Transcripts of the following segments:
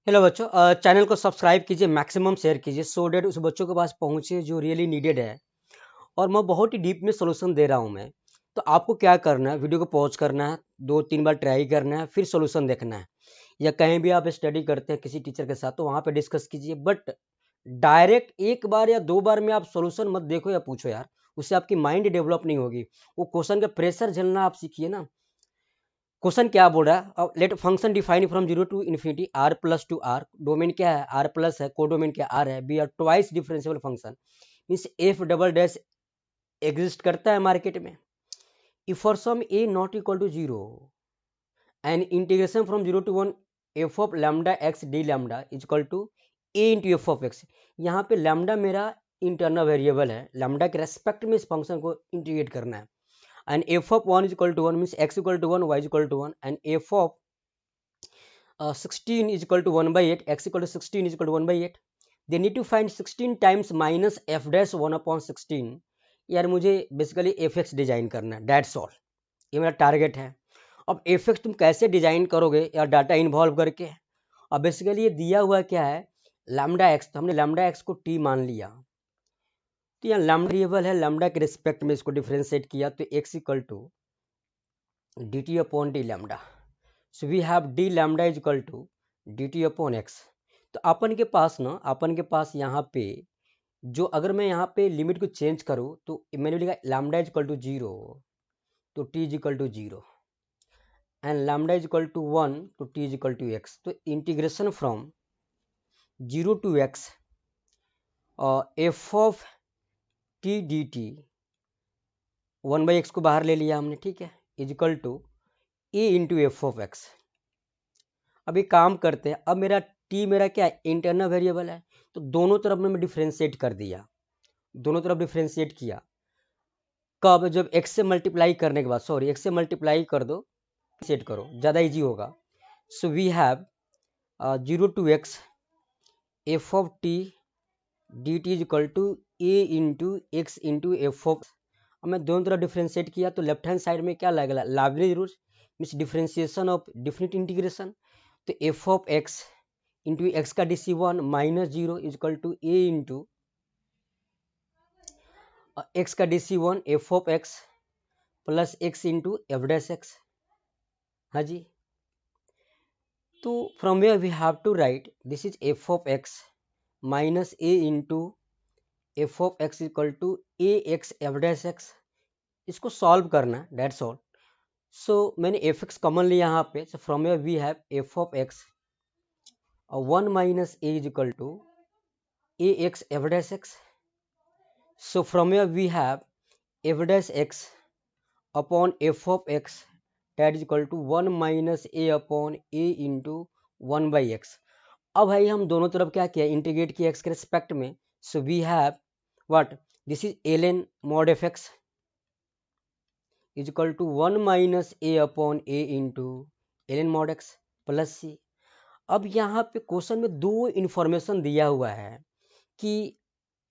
Hello बच्चों, channel को subscribe कीजिए, मैक्सिमम शेयर कीजिए सो डेट उस बच्चों के पास पहुंचे जो रियली नीडेड है। और मैं बहुत ही डीप में सोल्यूशन दे रहा हूं मैं। तो आपको क्या करना है, वीडियो को पॉज करना है, 2-3 बार ट्राई करना है, फिर सोल्यूशन देखना है। या कहीं भी आप स्टडी करते हैं किसी टीचर के साथ तो वहां पे डिस्कस कीजिए, बट डायरेक्ट एक बार या 2 बार में आप सोल्यूशन मत देखो या पूछो यार। उससे आपकी माइंड डेवलप नहीं होगी। वो क्वेश्चन का प्रेशर झेलना आप सीखिए ना। क्वेश्चन क्या बोल रहा है, अब let function define from 0 to infinity R plus to R. Domain क्या है, आर प्लस है, कोडोमेन क्या आर है, be R twice differential function means F double dash exist करता है मार्केट में। If for some A not equal to 0 and integration from 0 to 1 F of lambda X D lambda is equal to A into F of X. यहाँ पे lambda मेरा internal variable है, lambda के respect में इस function को integrate करना है। And F of 1 is equal to 1 means X equal to 1, Y is equal to 1, and F of 16 is equal to 1 by 8, x equal to 16 is equal to 1 by 8. They need to find 16 times minus f dash 1 upon 16. यार मुझे basically F x design करना है, that's all. ये मेरा target है। अब F x तुम कैसे डिजाइन करोगे यार, डाटा इन्वॉल्व करके। अब बेसिकली ये दिया हुआ क्या है, लैम्डा एक्स। तो हमने लैम्डा एक्स को टी मान लिया, तो यहाँ लैम्डा वेरिएबल है, लैम्डा के रिस्पेक्ट में इसको डिफरेंशिएट किया तो X equal to D T upon D lambda. So we have D lambda is equal to D T upon X. तो अपन के पास यहाँ पे जो, अगर मैं यहाँ पे लिमिट को चेंज करूँ तो मैंने लिखा लैम्डा इज इक्वल टू 0 तो T is equal to 0 and lambda is equal to 1 तो T is equal to X. तो integration from 0 to X F of T D T 1 by X को बाहर ले लिया हमने, ठीक है, is equal to A into F of X. अब एक काम करते हैं, अब मेरा टी मेरा क्या है, इंटरनल वेरिएबल है। तो दोनों तरफ में मैं डिफ्रेंशिएट कर दिया, दोनों तरफ डिफ्रेंशिएट किया। कब, जब x से मल्टीप्लाई करने के बाद, सॉरी x से मल्टीप्लाई कर दो, सेट करो, ज़्यादा इजी होगा। So we have 0 to X F of T D T is equal to A into X into F of. अब मैं दोनों तरफ डिफ्रेंशिएट किया तो लेफ्ट हैंड साइड में क्या लगेगा, Lagrange rule means differentiation of definite integration. तो F of X into X का DC 1 minus 0 is equal to A into X का DC 1 F of X plus X into F dash X. हाँ जी, तो from where we have to write this is F of X minus A into F of X equal to A X F dash X. इसको solve करना है, that's all. सो मैंने F x common लिया यहाँ पे, so from where we have F of X 1 minus A is equal to A X F dash X. So from where we have F dash X upon F of X that is equal to 1 minus A upon A into 1 by X. अब भाई हम दोनों तरफ क्या किया, integrate किया x के respect में। So we have what, this is L mod F X is equal to 1 minus A upon A into L mod X plus C. अब यहाँ पे क्वेश्चन में दो इंफॉर्मेशन दिया हुआ है कि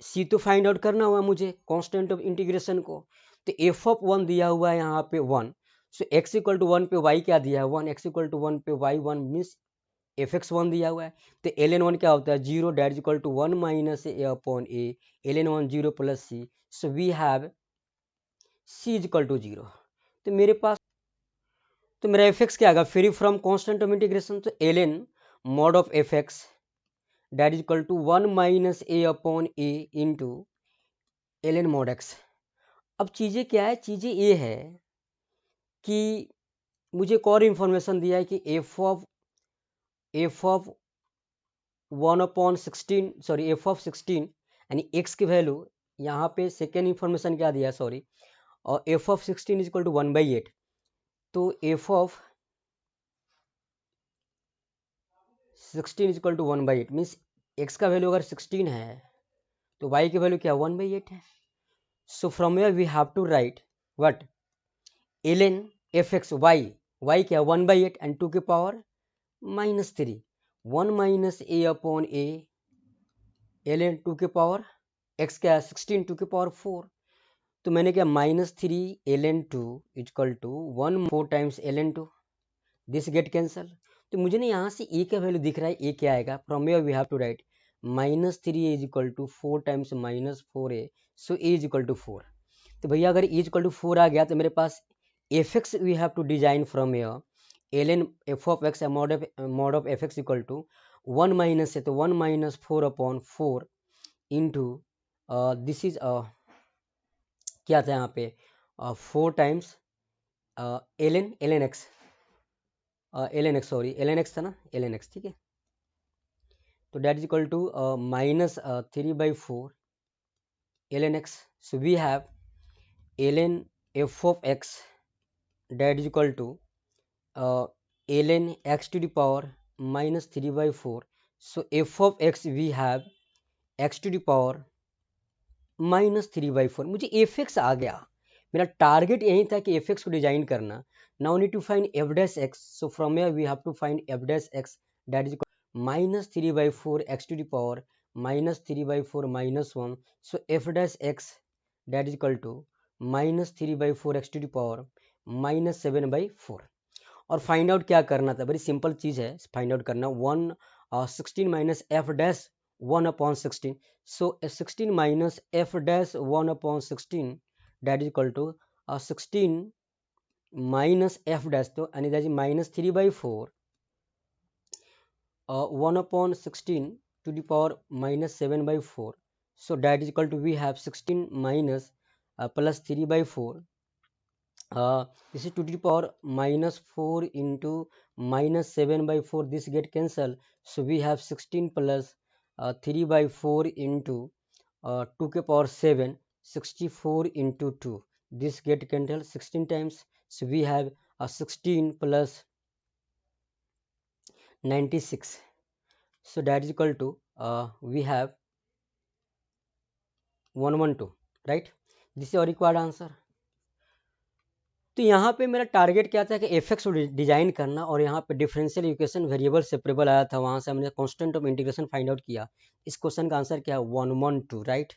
सी तो फाइंड आउट करना हुआ मुझे कांस्टेंट ऑफ इंटीग्रेशन को। तो एफ ऑफ 1 दिया हुआ है यहाँ पे 1, सो एक्स इक्वल टू 1 पे वाई क्या दिया है 1, एक्स इक्वल टू 1 पे वाई 1 मीन्स एफ एक्स 1 दिया हुआ है। तो एल एन 1 क्या होता है 0 that equal to 1 minus A upon A, L N 1 0 plus C. So we have C is equal to 0। तो मेरे पास, तो मेरा एफ एक्स क्या आएगा, free from constant of integration, तो L N mod of F X that is equal to 1 minus A upon A into L N mod X. अब चीज़ें क्या है, चीज़ें ये है कि मुझे एक और इन्फॉर्मेशन दिया है कि F of 1 upon 16, sorry F of 16 यानी एक्स की वैल्यू, यहाँ पे सेकेंड इन्फॉर्मेशन क्या दिया, सॉरी, और F of 16 is equal to 1 by 8। तो F of 16 is equal to 1 by 8 means X का वैल्यू अगर 16 है तो वाई की वैल्यू क्या 1 बाई 8 है। So from where we have to write what, L N F X Y, Y क्या 1 by 8 and 2 की power minus 3, 1 minus A upon A L N 2 की पावर एक्स क्या है 16 2 की पावर 4। तो मैंने क्या minus 3 L N 2 equal to 1 4 times L N 2, this get cancel. तो मुझे ना यहाँ से ए का वैल्यू दिख रहा है, ए क्या आएगा, from here we have to write -3 is equal to 4 times -4a, so A is equal to 4। तो भैया अगर ए इज इक्वल टू 4 आ गया तो मेरे पास F X we have to design from here L N F of X mod of F X equal to 1 minus है तो 1 minus 4 upon 4 into this is क्या था यहाँ पे 4 times L N X sorry L N X था ना, L N X, ठीक है। तो that is equal to -3/4 L N X, so we have L N F of X that is equal to L N X to the power -3/4, so F of X we have X to the power -3/4। मुझे F x आ गया, मेरा target यही था कि F X को design करना। Now need to find F dash X, so from here we have to find F dash X that is -3/4 X to the power -3/4 -1, so F dash X that is equal to -3/4 X to the power -7/4। और find out क्या करना था, बड़ी simple चीज है find out करना, 16 minus F dash 1/16, so 16 minus f dash 1/16 that is equal to 16 minus f dash, तो and that is -3/4 1/16 to the power -7/4, so that is equal to we have 16 minus plus 3/4, this is to the power -4 into -7/4, this get cancel, so we have 16 plus 3/4 into 2 के power 7, 64 into 2, this get cancelled 16 times, so we have 16 plus 96, so that is equal to we have 112, right? This is our required answer. तो यहाँ पे मेरा target क्या था कि F x design करना, और यहाँ पे डिफरेंशियल इक्वेशन वेरिएबल सेपरेबल आया था, वहां से हमने constant of integration find out किया। इस क्वेश्चन का आंसर क्या है 112, राइट।